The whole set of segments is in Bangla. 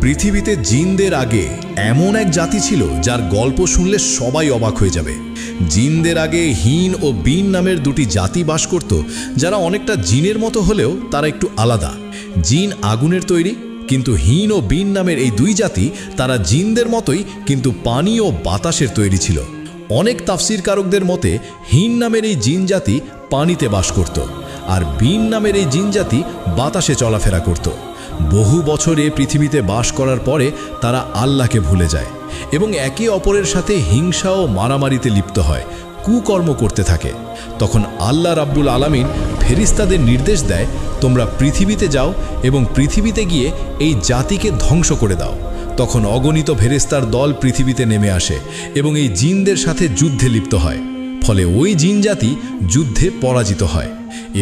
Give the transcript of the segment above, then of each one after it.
পৃথিবীতে জিনদের আগে এমন এক জাতি ছিল যার গল্প শুনলে সবাই অবাক হয়ে যাবে। জিনদের আগে হিন ও বিন নামের দুটি জাতি বাস করত, যারা অনেকটা জিনের মতো হলেও তারা একটু আলাদা। জিন আগুনের তৈরি, কিন্তু হিন ও বিন নামের এই দুই জাতি তারা জিনদের মতোই কিন্তু পানি ও বাতাসের তৈরি ছিল। অনেক তাফসিরকারকদের মতে হিন নামের এই জিন জাতি পানিতে বাস করত, আর বিন নামের এই জিন জাতি বাতাসে চলাফেরা করত। বহু বছরে পৃথিবীতে বাস করার পরে তারা আল্লাহকে ভুলে যায় এবং একে অপরের সাথে হিংসা ও মারামারিতে লিপ্ত হয়, কুকর্ম করতে থাকে। তখন আল্লাহ রাব্বুল আলামিন ফেরেশতাদের নির্দেশ দেয়, তোমরা পৃথিবীতে যাও এবং পৃথিবীতে গিয়ে এই জাতিকে ধ্বংস করে দাও। তখন অগণিত ফেরেশতার দল পৃথিবীতে নেমে আসে এবং এই জিনদের সাথে যুদ্ধে লিপ্ত হয়। ফলে ওই জিন জাতি যুদ্ধে পরাজিত হয়।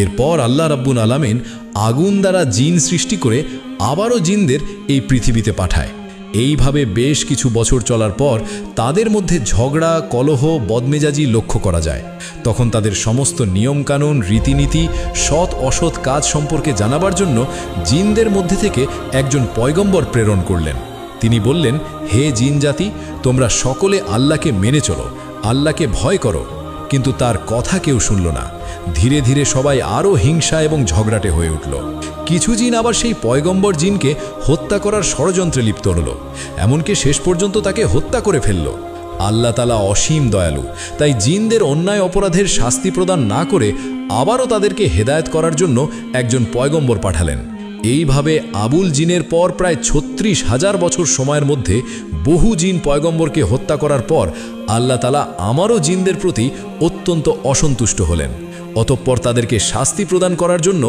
এরপর আল্লাহ রাব্বুল আলামিন আগুন দ্বারা জিন সৃষ্টি করে আবারও জিনদের এই পৃথিবীতে পাঠায়। এইভাবে বেশ কিছু বছর চলার পর তাদের মধ্যে ঝগড়া, কলহ, বদমেজাজি লক্ষ্য করা যায়। তখন তাদের সমস্ত নিয়মকানুন, রীতিনীতি, সৎ অসৎ কাজ সম্পর্কে জানাবার জন্য জিনদের মধ্যে থেকে একজন পয়গম্বর প্রেরণ করলেন। তিনি বললেন, হে জিন জাতি, তোমরা সকলে আল্লাহকে মেনে চলো, আল্লাহকে ভয় করো। কিন্তু তার কথা কেউ শুনল না। ধীরে ধীরে সবাই আরও হিংসা এবং ঝগড়াটে হয়ে উঠল। কিছু জিন আবার সেই পয়গম্বর জিনকে হত্যা করার ষড়যন্ত্রে লিপ্ত হল, এমনকি শেষ পর্যন্ত তাকে হত্যা করে ফেলল। আল্লাহ তাআলা অসীম দয়ালু, তাই জিনদের অন্যায় অপরাধের শাস্তি প্রদান না করে আবারও তাদেরকে হেদায়েত করার জন্য একজন পয়গম্বর পাঠালেন। এইভাবে আবুল জিনের পর প্রায় ৩৬,০০০ বছর সময়ের মধ্যে বহু জিন পয়গম্বরকে হত্যা করার পর আল্লাহ তাআলা আমারও জিনদের প্রতি অত্যন্ত অসন্তুষ্ট হলেন। অতঃপর তাদেরকে শাস্তি প্রদান করার জন্য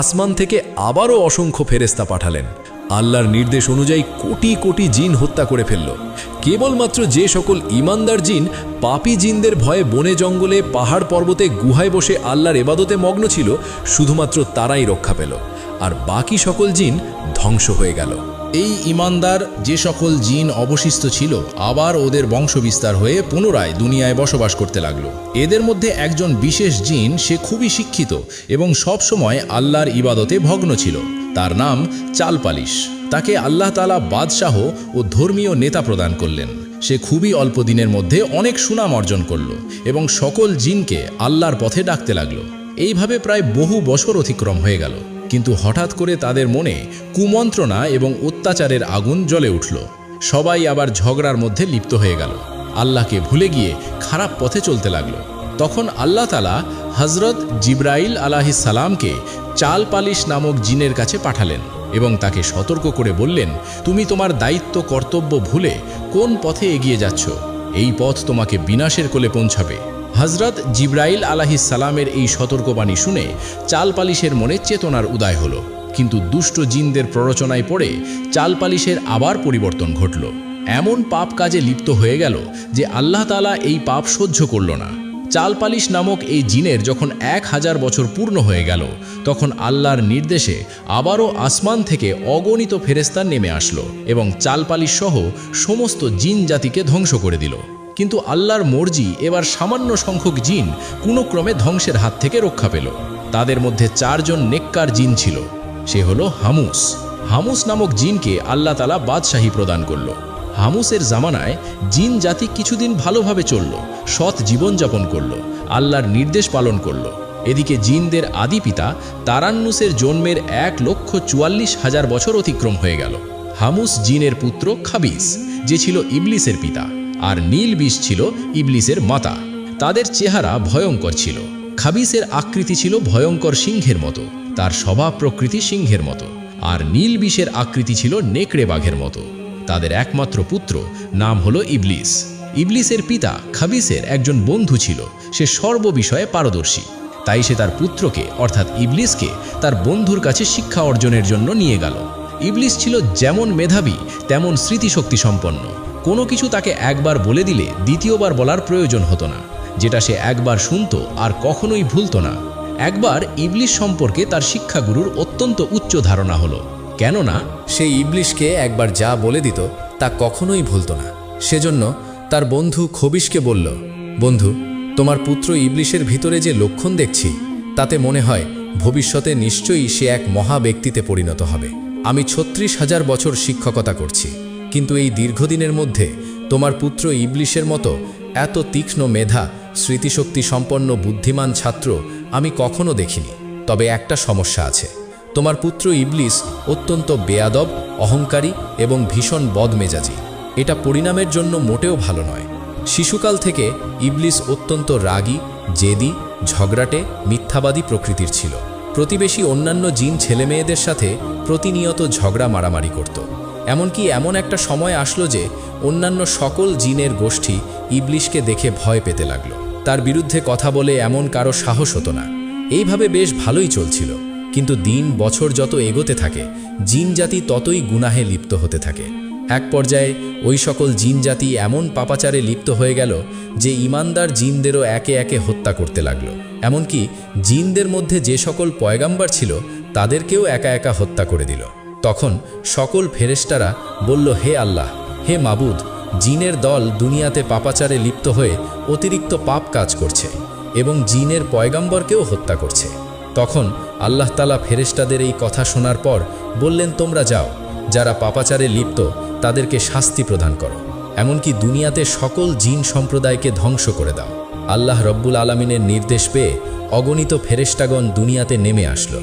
আসমান থেকে আবারও অসংখ্য ফেরেশতা পাঠালেন। আল্লাহর নির্দেশ অনুযায়ী কোটি কোটি জিন হত্যা করে ফেলল। কেবলমাত্র যে সকল ঈমানদার জিন পাপী জিনদের ভয়ে বনে জঙ্গলে, পাহাড় পর্বতে, গুহায় বসে আল্লাহর ইবাদতে মগ্ন ছিল, শুধুমাত্র তারাই রক্ষা পেল, আর বাকি সকল জিন ধ্বংস হয়ে গেল। এই ঈমানদার যে সকল জিন অবশিষ্ট ছিল আবার ওদের বংশবিস্তার হয়ে পুনরায় দুনিয়ায় বসবাস করতে লাগলো। এদের মধ্যে একজন বিশেষ জিন, সে খুবই শিক্ষিত এবং সব সময় আল্লাহর ইবাদতে ভগ্ন ছিল। তার নাম চালপালিশ। তাকে আল্লাহ তাআলা বাদশাহ ও ধর্মীয় নেতা প্রদান করলেন। সে খুবই অল্প দিনের মধ্যে অনেক সুনাম অর্জন করল এবং সকল জিনকে আল্লাহর পথে ডাকতে লাগলো। এইভাবে প্রায় বহু বছর অতিক্রম হয়ে গেল, কিন্তু হঠাৎ করে তাদের মনে কুমন্ত্রণা এবং অত্যাচারের আগুন জ্বলে উঠল। সবাই আবার ঝগড়ার মধ্যে লিপ্ত হয়ে গেল, আল্লাহকে ভুলে গিয়ে খারাপ পথে চলতে লাগলো। তখন আল্লাহ তাআলা হযরত জিবরাইল আলাইহিস সালামকে চালপালিশ নামক জিনের কাছে পাঠালেন এবং তাকে সতর্ক করে বললেন, তুমি তোমার দায়িত্ব কর্তব্য ভুলে কোন পথে এগিয়ে যাচ্ছ? এই পথ তোমাকে বিনাশের কোলে পৌঁছাবে। হযরত জিবরাইল আলাইহিস সালামের এই সতর্কবাণী শুনে চালপালিশের মনে চেতনার উদয় হলো, কিন্তু দুষ্ট জিনদের প্ররোচনায় পড়ে চালপালিশের আবার পরিবর্তন ঘটল। এমন পাপ কাজে লিপ্ত হয়ে গেল যে আল্লাহ তাআলা এই পাপ সহ্য করল না। চালপালিশ নামক এই জিনের যখন ১০০০ বছর পূর্ণ হয়ে গেল, তখন আল্লাহর নির্দেশে আবারও আসমান থেকে অগণিত ফেরেশতা নেমে আসলো এবং চালপালিশ সহ সমস্ত জিন জাতিকে ধ্বংস করে দিল। কিন্তু আল্লাহর মর্জি, এবার সামান্য সংখ্যক জিন কোনো ক্রমে ধ্বংসের হাত থেকে রক্ষা পেল। তাদের মধ্যে ৪ জন নেককার জিন ছিল। সে হলো হামুস। হামুস নামক জিনকে আল্লাহ তাআলা বাদশাহী প্রদান করল। হামুসের জামানায় জিন জাতি কিছুদিন ভালোভাবে চলল, সৎ জীবনযাপন করল, আল্লাহর নির্দেশ পালন করল। এদিকে জিনদের আদি পিতা তারান্নুসের জন্মের ১,৪৪,০০০ বছর অতিক্রম হয়ে গেল। হামুস জিনের পুত্র খাবিস, যে ছিল ইবলিসের পিতা, আর নীলবিষ ছিল ইবলিসের মাতা। তাদের চেহারা ভয়ঙ্কর ছিল। খাবিসের আকৃতি ছিল ভয়ঙ্কর সিংহের মতো, তার স্বভাব প্রকৃতি সিংহের মতো, আর নীলবিষের আকৃতি ছিল নেকড়ে বাঘের মতো। তাদের একমাত্র পুত্র নাম হলো ইবলিস। ইবলিসের পিতা খাবিসের একজন বন্ধু ছিল, সে সর্ববিষয়ে পারদর্শী। তাই সে তার পুত্রকে অর্থাৎ ইবলিসকে তার বন্ধুর কাছে শিক্ষা অর্জনের জন্য নিয়ে গেল। ইবলিস ছিল যেমন মেধাবী তেমন স্মৃতিশক্তি সম্পন্ন। কোনো কিছু তাকে একবার বলে দিলে দ্বিতীয়বার বলার প্রয়োজন হতো না। যেটা সে একবার শুনত আর কখনোই ভুলত না। একবার ইবলিস সম্পর্কে তার শিক্ষাগুরুর অত্যন্ত উচ্চ ধারণা হলো, কেননা সে ইবলিসকে একবার যা বলে দিত তা কখনোই ভুলত না। সেজন্য তার বন্ধু খবিশকে বলল, বন্ধু, তোমার পুত্র ইবলিসের ভিতরে যে লক্ষণ দেখছি তাতে মনে হয় ভবিষ্যতে নিশ্চয়ই সে এক মহা ব্যক্তিতে পরিণত হবে। আমি 36,000 বছর শিক্ষকতা করছি, কিন্তু এই দীর্ঘদিনের মধ্যে তোমার পুত্র ইবলিশের মতো এত তীক্ষ্ণ মেধা, স্মৃতিশক্তি সম্পন্ন বুদ্ধিমান ছাত্র আমি কখনো দেখিনি। তবে একটা সমস্যা আছে, তোমার পুত্র ইবলিস অত্যন্ত বেয়াদব, অহংকারী এবং ভীষণ বদমেজাজি। এটা পরিণামের জন্য মোটেও ভালো নয়। শিশুকাল থেকে ইবলিস অত্যন্ত রাগী, জেদি, ঝগড়াটে, মিথ্যাবাদী প্রকৃতির ছিল। প্রতিবেশী অন্যান্য জিন ছেলেমেয়েদের সাথে প্রতিনিয়ত ঝগড়া মারামারি করত। এমনকি এমন একটা সময় আসলো যে অন্যান্য সকল জিনের গোষ্ঠী ইবলিশকে দেখে ভয় পেতে লাগলো। তার বিরুদ্ধে কথা বলে এমন কারো সাহস হতো না। এইভাবে বেশ ভালোই চলছিল, কিন্তু দিন বছর যত এগোতে থাকে জিন জাতি ততই গুনাহে লিপ্ত হতে থাকে। এক পর্যায়ে ওই সকল জিন জাতি এমন পাপাচারে লিপ্ত হয়ে গেল যে ইমানদার জিনদেরও একে একে হত্যা করতে লাগলো। এমনকি জিনদের মধ্যে যে সকল পয়গাম্বার ছিল তাদেরকেও একা একা হত্যা করে দিল। তখন সকল ফেরেশতারা বলল, হে আল্লাহ, হে মাবুদ, জিনের দল দুনিয়াতে পাপাচারে লিপ্ত হয়ে অতিরিক্ত পাপ কাজ করছে এবং জিনের পয়গাম্বরকেও হত্যা করছে। তখন আল্লাহ তাআলা ফেরেশতাদের এই কথা শোনার পর বললেন, তোমরা যাও, যারা পাপাচারে লিপ্ত তাদেরকে শাস্তি প্রদান করো, এমনকি দুনিয়াতে সকল জিন সম্প্রদায়কে ধ্বংস করে দাও। আল্লাহ রব্বুল আলামিনের নির্দেশ পেয়ে অগণিত ফেরেশতাগণ দুনিয়াতে নেমে আসলো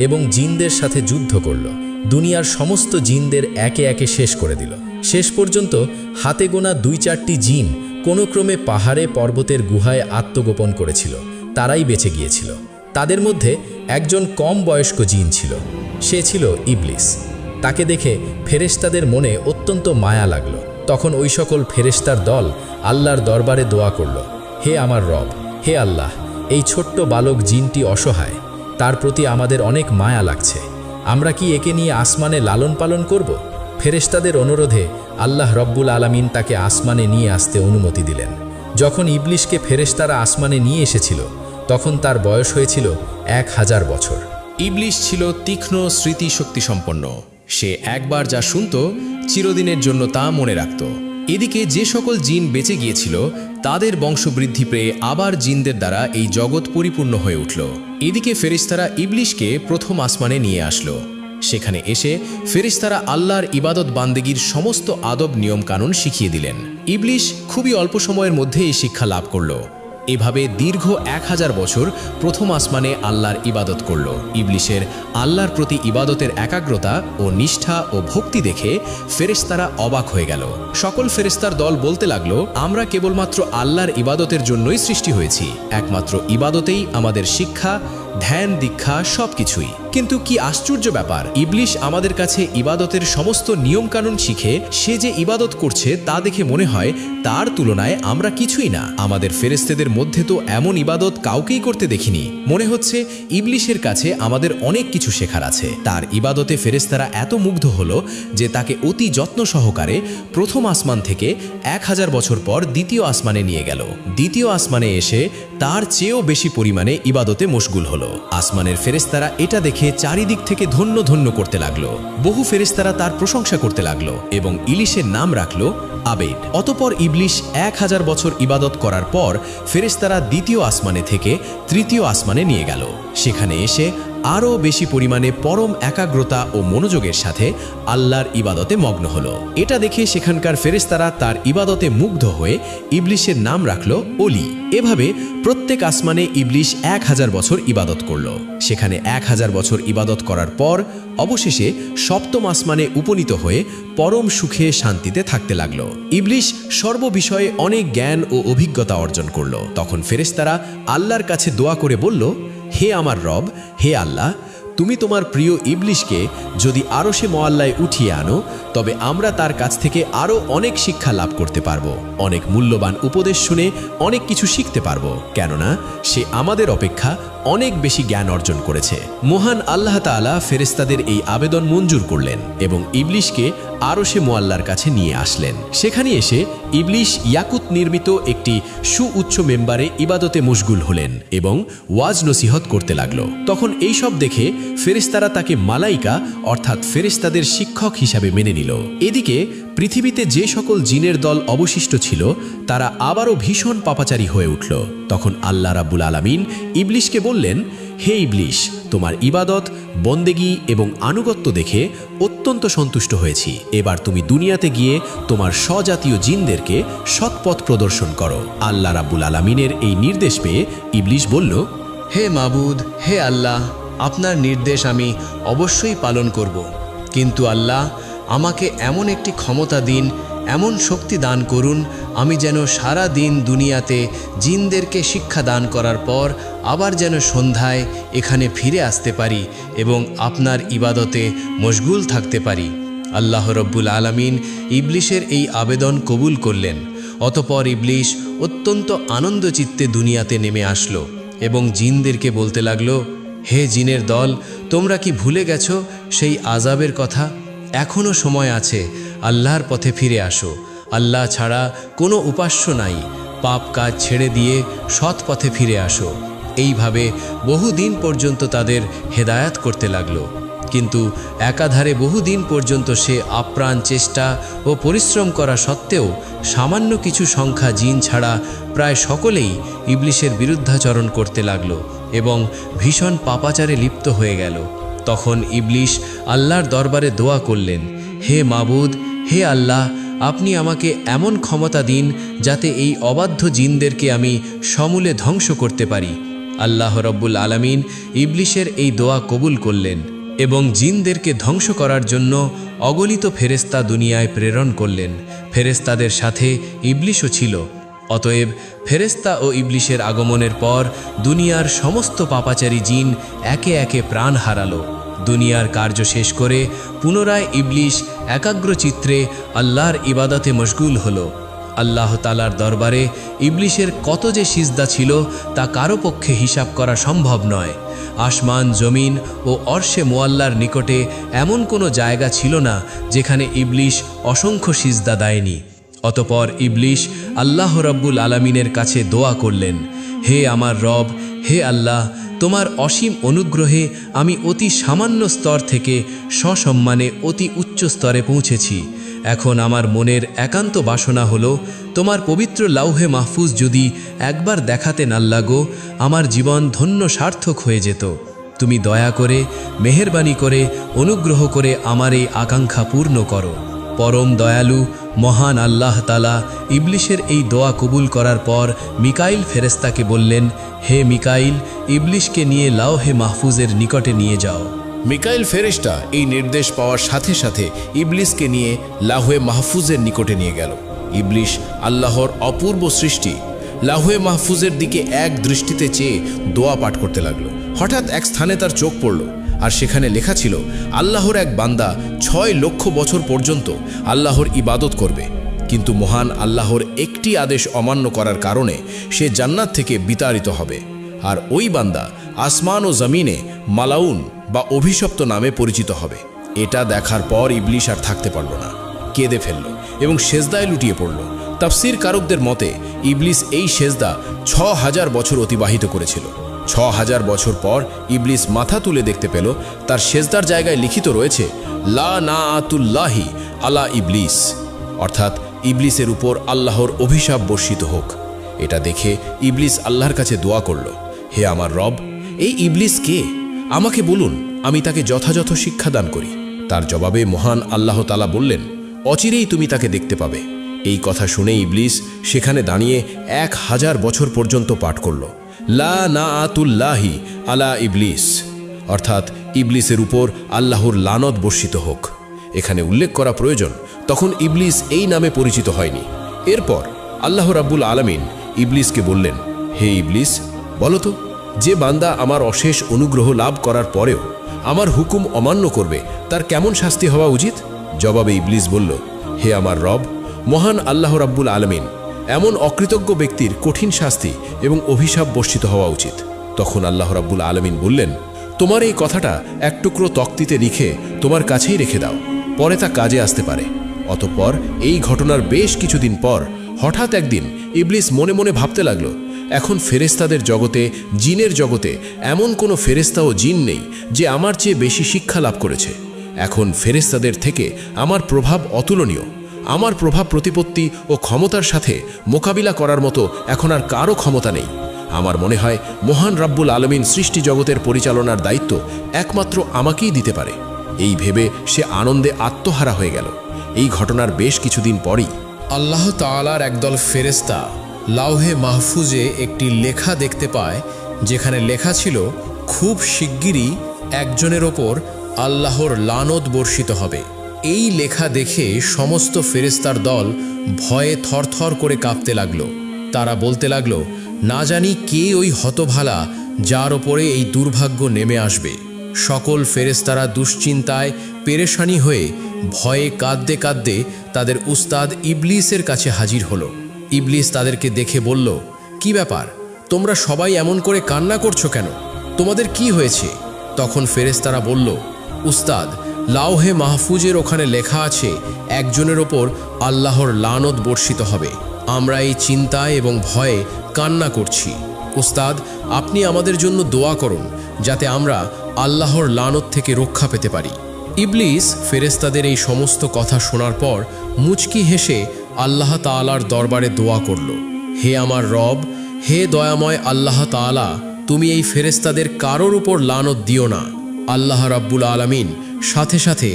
এবং জিনদের সাথে যুদ্ধ করল। দুনিয়ার সমস্ত জিনদের একে একে শেষ করে দিল। শেষ পর্যন্ত হাতে গোনা 2-4টি জিন কোনো ক্রমে পাহাড়ে পর্বতের গুহায় আত্মগোপন করেছিল, তারাই বেঁচে গিয়েছিল। তাদের মধ্যে একজন কম বয়স্ক জিন ছিল, সে ছিল ইবলিস। তাকে দেখে ফেরেশতাদের মনে অত্যন্ত মায়া লাগলো। তখন ওই সকল ফেরেশতার দল আল্লাহর দরবারে দোয়া করল, হে আমার রব, হে আল্লাহ, এই ছোট্ট বালক জিনটি অসহায়, তার প্রতি আমাদের অনেক মায়া লাগছে, আমরা কি একে নিয়ে আসমানে লালন পালন করব? ফেরেশতাদের অনুরোধে আল্লাহ রব্বুল আলামিন তাকে আসমানে নিয়ে আসতে অনুমতি দিলেন। যখন ইবলিশকে ফেরেশতারা আসমানে নিয়ে এসেছিল তখন তার বয়স হয়েছিল 1000 বছর। ইবলিশ ছিল তীক্ষ্ণ স্মৃতিশক্তি সম্পন্ন। সে একবার যা শুনত চিরদিনের জন্য তা মনে রাখত। এদিকে যে সকল জিন বেঁচে গিয়েছিল তাদের বংশবৃদ্ধি পেয়ে আবার জিনদের দ্বারা এই জগৎ পরিপূর্ণ হয়ে উঠল। এদিকে ফেরেশতারা ইবলিশকে প্রথম আসমানে নিয়ে আসলো। সেখানে এসে ফেরেশতারা আল্লাহর ইবাদত বান্দেগীর সমস্ত আদব নিয়ম কানুন শিখিয়ে দিলেন। ইবলিশ খুবই অল্প সময়ের মধ্যে এই শিক্ষা লাভ করল। এভাবে দীর্ঘ 1000 বছর প্রথম আসমানে আল্লাহর ইবাদত করল। ইবলিশের আল্লাহর প্রতি ইবাদতের একাগ্রতা ও নিষ্ঠা ও ভক্তি দেখে ফেরেশতারা অবাক হয়ে গেল। সকল ফেরেশতার দল বলতে লাগলো, আমরা কেবলমাত্র আল্লাহর ইবাদতের জন্যই সৃষ্টি হয়েছি, একমাত্র ইবাদতেই আমাদের শিক্ষা, ধ্যান, দীক্ষা সবকিছুই। কিন্তু কি আশ্চর্য ব্যাপার, ইবলিশ আমাদের কাছে ইবাদতের সমস্ত নিয়মকানুন শিখে সে যে ইবাদত করছে তা দেখে মনে হয় তার তুলনায় আমরা কিছুই না। আমাদের ফেরেশতাদের মধ্যে তো এমন ইবাদত কাউকেই করতে দেখিনি। মনে হচ্ছে ইবলিশের কাছে আমাদের অনেক কিছু শেখার আছে। তার ইবাদতে ফেরেশতারা এত মুগ্ধ হলো যে তাকে অতি যত্ন সহকারে প্রথম আসমান থেকে 1000 বছর পর দ্বিতীয় আসমানে নিয়ে গেল। দ্বিতীয় আসমানে এসে তার চেয়েও বেশি পরিমাণে ইবাদতে মশগুল হলো। আসমানের ফেরেশতারা এটা দেখে চারিদিক থেকে ধন্য ধন্য করতে লাগলো। বহু ফেরেশতারা তার প্রশংসা করতে লাগলো এবং ইলিশের নাম রাখলো আবেদ। অতঃপর ইবলিশ 1000 বছর ইবাদত করার পর ফেরেশতারা দ্বিতীয় আসমানে থেকে তৃতীয় আসমানে নিয়ে গেল। সেখানে এসে আরও বেশি পরিমাণে পরম একাগ্রতা ও মনোযোগের সাথে আল্লাহর ইবাদতে মগ্ন হলো। এটা দেখে সেখানকার ফেরেশতারা তার ইবাদতে মুগ্ধ হয়ে ইবলিশের নাম রাখলো অলি। এভাবে প্রত্যেক আসমানে ইবলিশ 1000 বছর ইবাদত করল। সেখানে 1000 বছর ইবাদত করার পর অবশেষে সপ্তম আসমানে উপনীত হয়ে পরম সুখে শান্তিতে থাকতে লাগলো। ইবলিশ সর্ববিষয়ে অনেক জ্ঞান ও অভিজ্ঞতা অর্জন করল। তখন ফেরেশতারা আল্লাহর কাছে দোয়া করে বলল, হে আমার রব, হে আল্লাহ, তুমি তোমার প্রিয় ইবলিশকে যদি আরশে মুআল্লায় উঠিয়ে আনো তবে আমরা তার কাছ থেকে আরও অনেক শিক্ষা লাভ করতে পারবো, অনেক মূল্যবান উপদেশ শুনে অনেক কিছু শিখতে পারবো, কেননা সে আমাদের অপেক্ষা অনেক বেশি জ্ঞান অর্জন করেছে। মহান আল্লাহ তাআলা ফেরেশতাদের এই আবেদন মঞ্জুর করলেন এবং ইবলিশকে আরশে মুআল্লার কাছে নিয়ে আসলেন। সেখানে এসে ইবলিশ ইয়াকুত নির্মিত একটি সুউচ্চ মেম্বারে ইবাদতে মশগুল হলেন এবং ওয়াজ নসিহত করতে লাগলো। তখন এই সব দেখে ফেরেশতারা তাকে মালাইকা অর্থাৎ ফেরেশতাদের শিক্ষক হিসাবে মেনে নিল। এদিকে পৃথিবীতে যে সকল জিনের দল অবশিষ্ট ছিল তারা আবারও ভীষণ পাপাচারী হয়ে উঠল। তখন আল্লাহ রাব্বুল আলামিন ইবলিশকে বললেন, হে ইবলিশ, তোমার ইবাদত, বন্দেগী এবং আনুগত্য দেখে অত্যন্ত সন্তুষ্ট হয়েছি। এবার তুমি দুনিয়াতে গিয়ে তোমার স্বজাতীয় জিনদেরকে সৎপথ প্রদর্শন করো। আল্লাহ রাব্বুল আলামিনের এই নির্দেশ পেয়ে ইবলিশ বলল, হে মাবুদ, হে আল্লাহ, আপনার নির্দেশ আমি অবশ্যই পালন করব। কিন্তু আল্লাহ, আমাকে এমন একটি ক্ষমতা দিন, এমন শক্তি দান করুন, আমি যেন সারা দিন দুনিয়াতে জিনদেরকে শিক্ষা দান করার পর আবার যেন সন্ধ্যায় এখানে ফিরে আসতে পারি এবং আপনার ইবাদতে মশগুল থাকতে পারি। আল্লাহ রব্বুল আলামিন ইবলিশের এই আবেদন কবুল করলেন। অতপর ইবলিশ অত্যন্ত আনন্দচিত্তে দুনিয়াতে নেমে আসলো এবং জিনদেরকে বলতে লাগলো, হে জিনের দল, তোমরা কি ভুলে গেছো সেই আযাবের কথা? এখনও সময় আছে, আল্লাহর পথে ফিরে আসো। আল্লাহ ছাড়া কোনো উপাস্য নাই, পাপ কাজ ছেড়ে দিয়ে সৎ পথে ফিরে আসো। এইভাবে বহুদিন পর্যন্ত তাদের হেদায়াত করতে লাগলো। কিন্তু একাধারে বহুদিন পর্যন্ত সে আপ্রাণ চেষ্টা ও পরিশ্রম করা সত্ত্বেও সামান্য কিছু সংখ্যা জিন ছাড়া প্রায় সকলেই ইবলিশের বিরুদ্ধাচরণ করতে লাগলো এবং ভীষণ পাপাচারে লিপ্ত হয়ে গেল। তখন ইবলিশ আল্লাহর দরবারে দোয়া করলেন, হে মাবুদ, হে আল্লাহ, আপনি আমাকে এমন ক্ষমতা দিন যাতে এই অবাধ্য জিনদেরকে আমি সমূলে ধ্বংস করতে পারি। আল্লাহ রব্বুল আলামিন ইবলিশের এই দোয়া কবুল করলেন এবং জিনদেরকে ধ্বংস করার জন্য অগণিত ফেরেশতা দুনিয়ায় প্রেরণ করলেন। ফেরেশতাদের সাথে ইবলিশও ছিল। অতএব ফেরেশতা ও ইবলিশের আগমনের পর দুনিয়ার সমস্ত পাপাচারী জিন একে একে প্রাণ হারালো। দুনিয়ার কার্য শেষ করে পুনরায় ইবলিশ একাগ্রচিত্রে আল্লাহর ইবাদতে মশগুল হলো। আল্লাহ তাআলার দরবারে ইবলিশের কত যে সিজদা ছিল তা কারো পক্ষে হিসাব করা সম্ভব নয়। আসমান, জমিন ও অর্শে মুআল্লার নিকটে এমন কোনো জায়গা ছিল না যেখানে ইবলিশ অসংখ্য সিজদা দেয়নি। অতপর ইবলিশ আল্লাহ রব্বুল আলামিনের কাছে দোয়া করলেন, হে আমার রব, হে আল্লাহ, তোমার অসীম অনুগ্রহে আমি অতি সামান্য স্তর থেকে সসম্মানে অতি উচ্চ স্তরে পৌঁছেছি। এখন আমার মনের একান্ত বাসনা হলো, তোমার পবিত্র লাউহে মাহফুজ যদি একবার দেখাতে না লাগো, আমার জীবন ধন্য সার্থক হয়ে যেত। তুমি দয়া করে, মেহেরবানি করে, অনুগ্রহ করে আমার এই আকাঙ্ক্ষা পূর্ণ করো। পরম দয়ালু মহান আল্লাহ তাআলা ইবলিশের এই দোয়া কবুল করার পর মিকাইল ফেরেশতাকে বললেন, হে মিকাইল, ইবলিশকে নিয়ে লাউহে মাহফুজের নিকটে নিয়ে যাও। মিকাইল ফেরেশতা এই নির্দেশ পাওয়ার সাথে সাথে ইবলিশকে নিয়ে লাউহে মাহফুজের নিকটে নিয়ে গেল। ইবলিশ আল্লাহর অপূর্ব সৃষ্টি লাউহে মাহফুজের দিকে এক দৃষ্টিতে চেয়ে দোয়া পাঠ করতে লাগলো। হঠাৎ এক স্থানে তার চোখ পড়ল, আর সেখানে লেখা ছিল, আল্লাহর এক বান্দা 6 লক্ষ বছর পর্যন্ত আল্লাহর ইবাদত করবে, কিন্তু মহান আল্লাহর একটি আদেশ অমান্য করার কারণে সে জান্নাত থেকে বিতাড়িত হবে। আর ওই বান্দা আসমান ও জমিনে মালাউন বা অভিশপ্ত নামে পরিচিত হবে। এটা দেখার পর ইবলিশ আর থাকতে পারল না, কেঁদে ফেলল এবং সেজদায় লুটিয়ে পড়ল। তাফসীর কারকদের মতে ইবলিশ এই সেজদা 6000 বছর অতিবাহিত করেছিল। 6000 বছর পর ইবলিশ মাথা তুলে দেখতে পেল তার সেজদার জায়গায় লিখিত রয়েছে, লা নাআতুল্লাহি আলা ইবলিস, অর্থাৎ ইবলিসের উপর আল্লাহর অভিশাপ বর্ষিত হোক। এটা দেখে ইবলিশ আল্লাহর কাছে দোয়া করল, হে আমার রব, এই ইবলিস কে? আমাকে বলুন, আমি তাকে যথাযথ শিক্ষাদান করি। তার জবাবে মহান আল্লাহ তাআলা বললেন, অচিরেই তুমি তাকে দেখতে পাবে। এই কথা শুনে ইবলিশ সেখানে দাঁড়িয়ে 1000 বছর পর্যন্ত পাঠ করল, লা নাআতুল্লাহি আলা ইবলিস, অর্থাৎ ইবলিসের উপর আল্লাহর লানত বর্ষিত হোক। এখানে উল্লেখ করা প্রয়োজন, তখন ইবলিস এই নামে পরিচিত হয়নি। এরপর আল্লাহ রাব্বুল আলামিন ইবলিসকে বললেন, হে ইবলিস, বলতো, যে বান্দা আমার অশেষ অনুগ্রহ লাভ করার পরেও আমার হুকুম অমান্য করবে তার কেমন শাস্তি হওয়া উচিত? জবাবে ইবলিস বলল, হে আমার রব, মহান আল্লাহ রাব্বুল আলামিন, এমন অকৃতজ্ঞ ব্যক্তির কঠিন শাস্তি এবং অভিশাপ বর্ষিত হওয়া উচিত। তখন আল্লাহ রাব্বুল আলামিন বললেন, তোমার এই কথাটা এক টুকরো তক্তিতে লিখে তোমার কাছেই রেখে দাও, পরে তা কাজে আসতে পারে। অতঃপর এই ঘটনার বেশ কিছুদিন পর হঠাৎ একদিন ইবলিস মনে মনে ভাবতে লাগলো, এখন ফেরেশতাদের জগতে, জিনের জগতে এমন কোনো ফেরেশতা ও জিন নেই যে আমার চেয়ে বেশি শিক্ষা লাভ করেছে। এখন ফেরেশতাদের থেকে আমার প্রভাব অতুলনীয়। আমার প্রভাব প্রতিপত্তি ও ক্ষমতার সাথে মোকাবিলা করার মতো এখন আর কারও ক্ষমতা নেই। আমার মনে হয় মহান রাব্বুল আলামিন সৃষ্টি জগতের পরিচালনার দায়িত্ব একমাত্র আমাকেই দিতে পারে। এই ভেবে সে আনন্দে আত্মহারা হয়ে গেল। এই ঘটনার বেশ কিছুদিন পরই আল্লাহ তাআলার একদল ফেরেশতা লাউহে মাহফুজে একটি লেখা দেখতে পায়, যেখানে লেখা ছিল খুব শিগগিরই একজনের ওপর আল্লাহর লানত বর্ষিত হবে। এই লেখা দেখে সমস্ত ফেরেশতার দল ভয়ে থরথর করে কাঁপতে লাগলো। তারা বলতে লাগলো, না জানি কে ওই হতভালা যার ওপরে এই দুর্ভাগ্য নেমে আসবে। সকল ফেরেশতারা দুশ্চিন্তায় পেরেশানি হয়ে ভয়ে কাঁদতে কাঁদতে তাদের উস্তাদ ইবলিসের কাছে হাজির হলো। ইবলিস তাদেরকে দেখে বলল, কি ব্যাপার, তোমরা সবাই এমন করে কান্না করছো কেন? তোমাদের কি হয়েছে? তখন ফেরেশতারা বলল, উস্তাদ, লাউহে মাহফুজের ওখানে লেখা আছে একজনের ওপর আল্লাহর লানত বর্ষিত হবে। আমরা এই চিন্তায় এবং ভয়ে কান্না করছি। উস্তাদ, আপনি আমাদের জন্য দোয়া করুন যাতে আমরা আল্লাহর লানত থেকে রক্ষা পেতে পারি। ইবলিস ফেরেশতাদের এই সমস্ত কথা শোনার পর মুচকি হেসে আল্লাহ তাআলার দরবারে দোয়া করল, হে আমার রব, হে দয়াময় আল্লাহ তাআলা, তুমি এই ফেরেশতাদের কারোর উপর লানত দিও না। আল্লাহ রাব্বুল আলামিন সাথে সাথে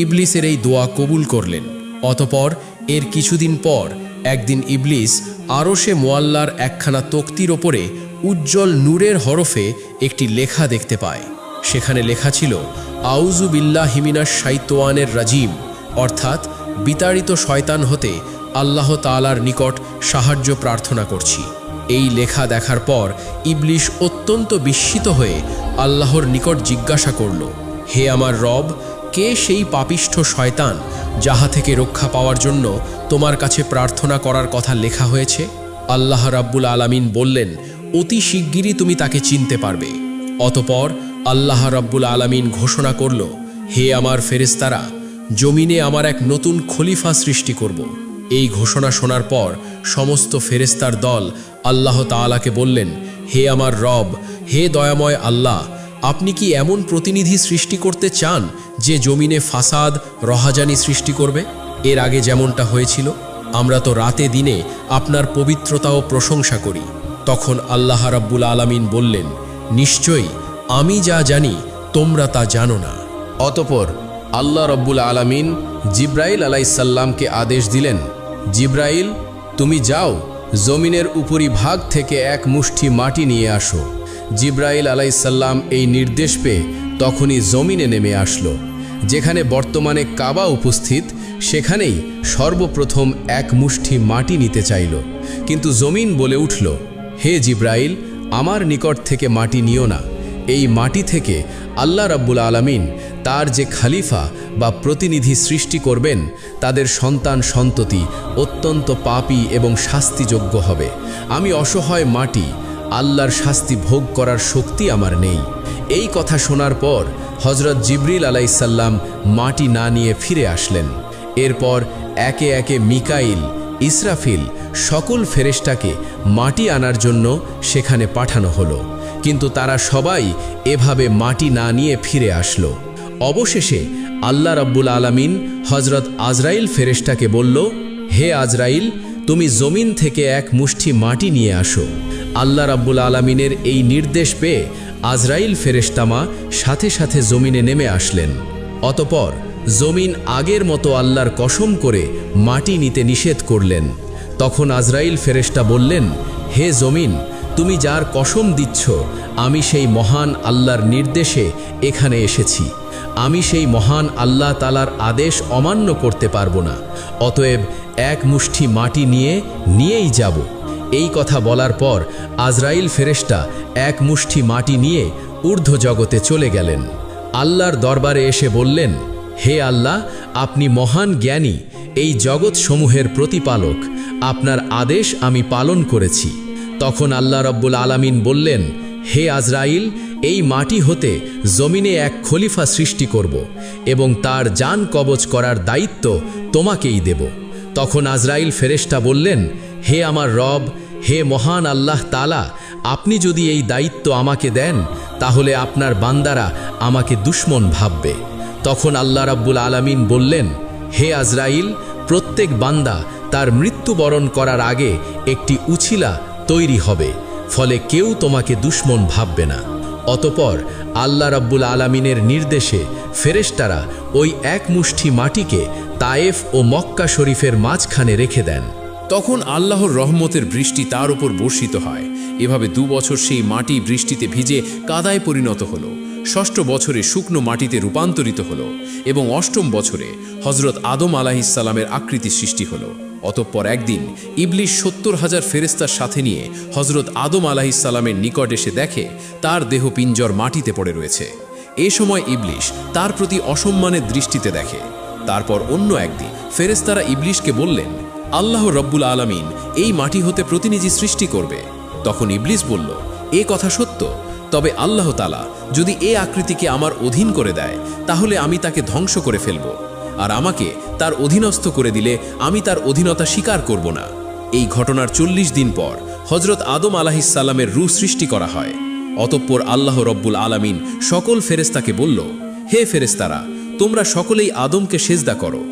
ইবলিসের এই দোয়া কবুল করলেন। অতপর এর কিছুদিন পর একদিন ইবলিস আরশে মুআল্লার একখানা তক্তির ওপরে উজ্জ্বল নূরের হরফে একটি লেখা দেখতে পায়। সেখানে লেখা ছিল, আউযু বিল্লাহি মিনাশ শাইতানির রাজিম, অর্থাৎ বিতাড়িত শয়তান হতে আল্লাহ তাআলার নিকট সাহায্য প্রার্থনা করছি। এই লেখা দেখার পর ইবলিস অত্যন্ত বিস্মিত হয়ে আল্লাহর নিকট জিজ্ঞাসা করল, হে আমার রব, কে সেই পাপিষ্ঠ শয়তান যাহা থেকে রক্ষা পাওয়ার জন্য তোমার কাছে প্রার্থনা করার কথা লেখা হয়েছে? আল্লাহ রাব্বুল আলামিন বললেন, অতি শিগগিরই তুমি তাকে চিনতে পারবে। অতপর আল্লাহ রাব্বুল আলামিন ঘোষণা করল, হে আমার ফেরেশতারা, জমিনে আমার এক নতুন খলিফা সৃষ্টি করব। এই ঘোষণা শোনার পর সমস্ত ফেরেশতার দল আল্লাহ তাআলাকে বললেন, হে আমার রব, হে দয়াময় আল্লাহ, আপনি কি এমন প্রতিনিধি সৃষ্টি করতে চান যে জমিনে ফাসাদ রহাজানি সৃষ্টি করবে? এর আগে যেমনটা হয়েছিল, আমরা তো রাতে দিনে আপনার পবিত্রতা ও প্রশংসা করি। তখন আল্লাহ রাব্বুল আলামিন বললেন, নিশ্চয়ই আমি যা জানি তোমরা তা জানো না। অতপর আল্লাহ রাব্বুল আলামিন জিব্রাইল আলাইহিসসালামকে আদেশ দিলেন, জিব্রাইল, তুমি যাও জমিনের উপরি ভাগ থেকে এক মুষ্টি মাটি নিয়ে আসো। জিব্রাইল আলাইহিসসালাম এই নির্দেশ পেয়ে তখনই জমিনে নেমে আসলো। যেখানে বর্তমানে কাবা উপস্থিত, সেখানেই সর্বপ্রথম এক মুষ্টি মাটি নিতে চাইল, কিন্তু জমিন বলে উঠল, হে জিব্রাইল, আমার নিকট থেকে মাটি নিও না। এই মাটি থেকে আল্লাহ রাব্বুল আলামিন তার যে খলিফা বা প্রতিনিধি সৃষ্টি করবেন, তাদের সন্তান সন্ততি অত্যন্ত পাপী এবং শাস্তিযোগ্য হবে। আমি অসহায় মাটি, আল্লাহর শাস্তি ভোগ করার শক্তি আমার নেই। এই কথা শোনার পর হযরত জিবরিল আলাইহিসসালাম মাটি না নিয়ে ফিরে আসলেন। এরপর একে একে মিকাইল, ইসরাফিল সকল ফেরেশতাকে মাটি আনার জন্য সেখানে পাঠানো হলো, কিন্তু তারা সবাই এভাবে মাটি না নিয়ে ফিরে আসলো। অবশেষে আল্লাহ রাব্বুল আলামিন হযরত আজরাইল ফেরেশতাকে বলল, হে আজরাইল, তুমি জমিন থেকে এক মুষ্টি মাটি নিয়ে আসো। আল্লাহ রাব্বুল আলামিনের এই নির্দেশ পেয়ে আজরাইল ফেরেশতামা সাথে সাথে জমিনে নেমে আসলেন। অতপর জমিন আগের মতো আল্লাহর কসম করে মাটি নিতে নিষেধ করলেন। তখন আজরাইল ফেরেশতা বললেন, হে জমিন, তুমি যার কসম দিচ্ছ, আমি সেই মহান আল্লাহর নির্দেশে এখানে এসেছি। আমি সেই মহান আল্লাহ তাআলার আদেশ অমান্য করতে পারবো না। অতএব এক মুষ্টি মাটি নিয়েই যাব। এই কথা বলার পর আজরাইল ফেরেশতা এক মুষ্টি মাটি নিয়ে ঊর্ধ্ব জগতে চলে গেলেন। আল্লাহর দরবারে এসে বললেন, হে আল্লাহ, আপনি মহান জ্ঞানী, এই জগৎসমূহের প্রতিপালক, আপনার আদেশ আমি পালন করেছি। তখন আল্লাহ রাব্বুল আলামিন বললেন, হে আজরাইল, এই মাটি হতে জমিনে এক খলিফা সৃষ্টি করব এবং তার জান কবজ করার দায়িত্ব তোমাকেই দেব। তখন আজরাইল ফেরেশতা বললেন, হে আমার রব, হে মহান আল্লাহ তাআলা, আপনি যদি এই দায়িত্ব আমাকে দেন, তাহলে আপনার বান্দারা আমাকে দুশমন ভাববে। তখন আল্লাহ রাব্বুল আলামিন বললেন, হে আজরাইল, প্রত্যেক বান্দা তার মৃত্যুবরণ করার আগে একটি উছিলা তৈরি হবে। ফলে কেউ তোমাকে দুশমন ভাববে না। অতপর আল্লাহ রাব্বুল আলামিনের নির্দেশে ফেরেশতারা ওই এক মুষ্টি মাটিকে তায়েফ ও মক্কা শরীফের মাঝখানে রেখে দেন। তখন আল্লাহর রহমতের বৃষ্টি তার উপর বর্ষিত হয়। এভাবে 2 বছর সেই মাটি বৃষ্টিতে ভিজে কাদায় পরিণত হলো। 6ষ্ঠ বছরে শুকনো মাটিতে রূপান্তরিত হলো এবং 8ম বছরে হজরত আদম আলাইহিসসালামের আকৃতি সৃষ্টি হলো। অতঃপর একদিন ইবলিশ 70,000 ফেরেশতার সাথে নিয়ে হজরত আদম আলাইহিসসালামের নিকট এসে দেখে তার দেহ পিঞ্জর মাটিতে পড়ে রয়েছে। এ সময় ইবলিশ তার প্রতি অসম্মানের দৃষ্টিতে দেখে। তারপর অন্য একদিন ফেরেশতারা ইবলিশকে বললেন, আল্লাহ রব্বুল আলামিন এই মাটি হতে প্রতিনিধি সৃষ্টি করবে। তখন ইবলিশ বলল, এ কথা সত্য, তবে আল্লাহ তাআলা যদি এ আকৃতিকে আমার অধীন করে দেয় তাহলে আমি তাকে ধ্বংস করে ফেলব, আর আমাকে তার অধীনস্থ করে দিলে আমি তার অধীনতা স্বীকার করব না। এই ঘটনার 40 দিন পর হজরত আদম আলাইহিসসালামের রূহ সৃষ্টি করা হয়। অতঃপর আল্লাহ রব্বুল আলামিন সকল ফেরেশতাকে বলল, হে ফেরেশতারা, তোমরা সকলেই আদমকে সেজদা করো।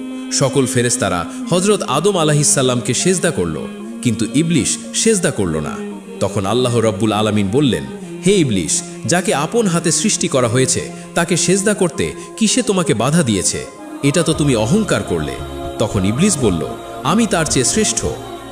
সকল ফেরেশতারা হজরত আদম আলাইহিসসালামকে সেজদা করল, কিন্তু ইবলিশ সেজদা করল না। তখন আল্লাহ রব্বুল আলামিন বললেন, হে ইবলিশ, যাকে আপন হাতে সৃষ্টি করা হয়েছে তাকে সেজদা করতে কিসে তোমাকে বাধা দিয়েছে? এটা তো তুমি অহংকার করলে। তখন ইবলিশ বলল, আমি তার চেয়ে শ্রেষ্ঠ।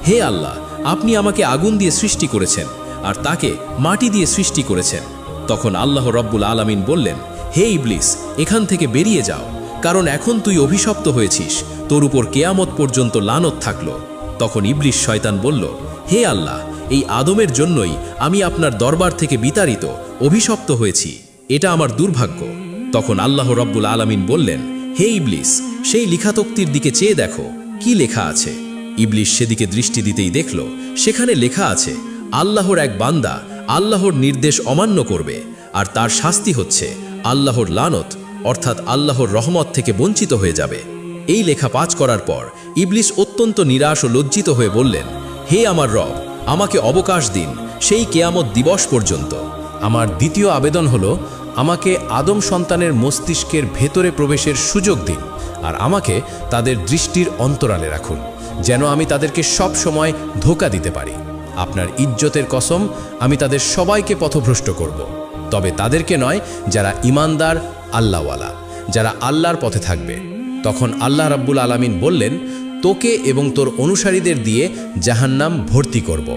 হে আল্লাহ, আপনি আমাকে আগুন দিয়ে সৃষ্টি করেছেন আর তাকে মাটি দিয়ে সৃষ্টি করেছেন। তখন আল্লাহ রব্বুল আলামিন বললেন, হে ইবলিশ, এখান থেকে বেরিয়ে যাও, কারণ এখন তুই অভিশপ্ত হয়েছিস, তোর উপর কেয়ামত পর্যন্ত লানত থাকলো। তখন ইবলিশ শয়তান বলল, হে আল্লাহ, এই আদমের জন্যই আমি আপনার দরবার থেকে বিতাড়িত অভিশপ্ত হয়েছি, এটা আমার দুর্ভাগ্য। তখন আল্লাহ রব্বুল আলামিন বললেন, হে ইবলিশ, সেই লিখাতক্তির দিকে চেয়ে দেখো কি লেখা আছে। ইবলিশ সেদিকে দৃষ্টি দিতেই দেখল সেখানে লেখা আছে, আল্লাহর এক বান্দা আল্লাহর নির্দেশ অমান্য করবে আর তার শাস্তি হচ্ছে আল্লাহর লানত, অর্থাৎ আল্লাহর রহমত থেকে বঞ্চিত হয়ে যাবে। এই লেখা পাঠ করার পর ইবলিশ অত্যন্ত নিরাশ ও লজ্জিত হয়ে বললেন, হে আমার রব, আমাকে অবকাশ দিন সেই কেয়ামত দিবস পর্যন্ত। আমার দ্বিতীয় আবেদন হলো, আমাকে আদম সন্তানের মস্তিষ্কের ভেতরে প্রবেশের সুযোগ দিন আর আমাকে তাদের দৃষ্টির অন্তরালে রাখুন, যেন আমি তাদেরকে সব সময় ধোঁকা দিতে পারি। আপনার ইজ্জতের কসম, আমি তাদের সবাইকে পথভ্রষ্ট করব, তবে তাদেরকে নয় যারা ঈমানদার আল্লাহওয়ালা, যারা আল্লাহর পথে থাকবে। তখন আল্লাহ রাব্বুল আলামিন বললেন, তোকে এবং তোর অনুসারীদের দিয়ে জাহান্নাম ভর্তি করব।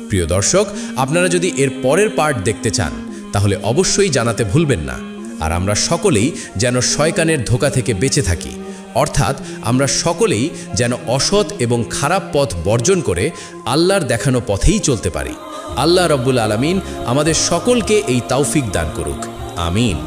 প্রিয় দর্শক, আপনারা যদি এর পরের পার্ট দেখতে চান তাহলে অবশ্যই জানাতে ভুলবেন না। আর আমরা সকলেই যেন শয়তানের ধোঁকা থেকে বেঁচে থাকি, অর্থাৎ আমরা সকলেই যেন অসৎ এবং খারাপ পথ বর্জন করে আল্লাহর দেখানো পথেই চলতে পারি। আল্লাহ রাব্বুল আলামিন আমাদের সকলকে এই তৌফিক দান করুক। আমিন।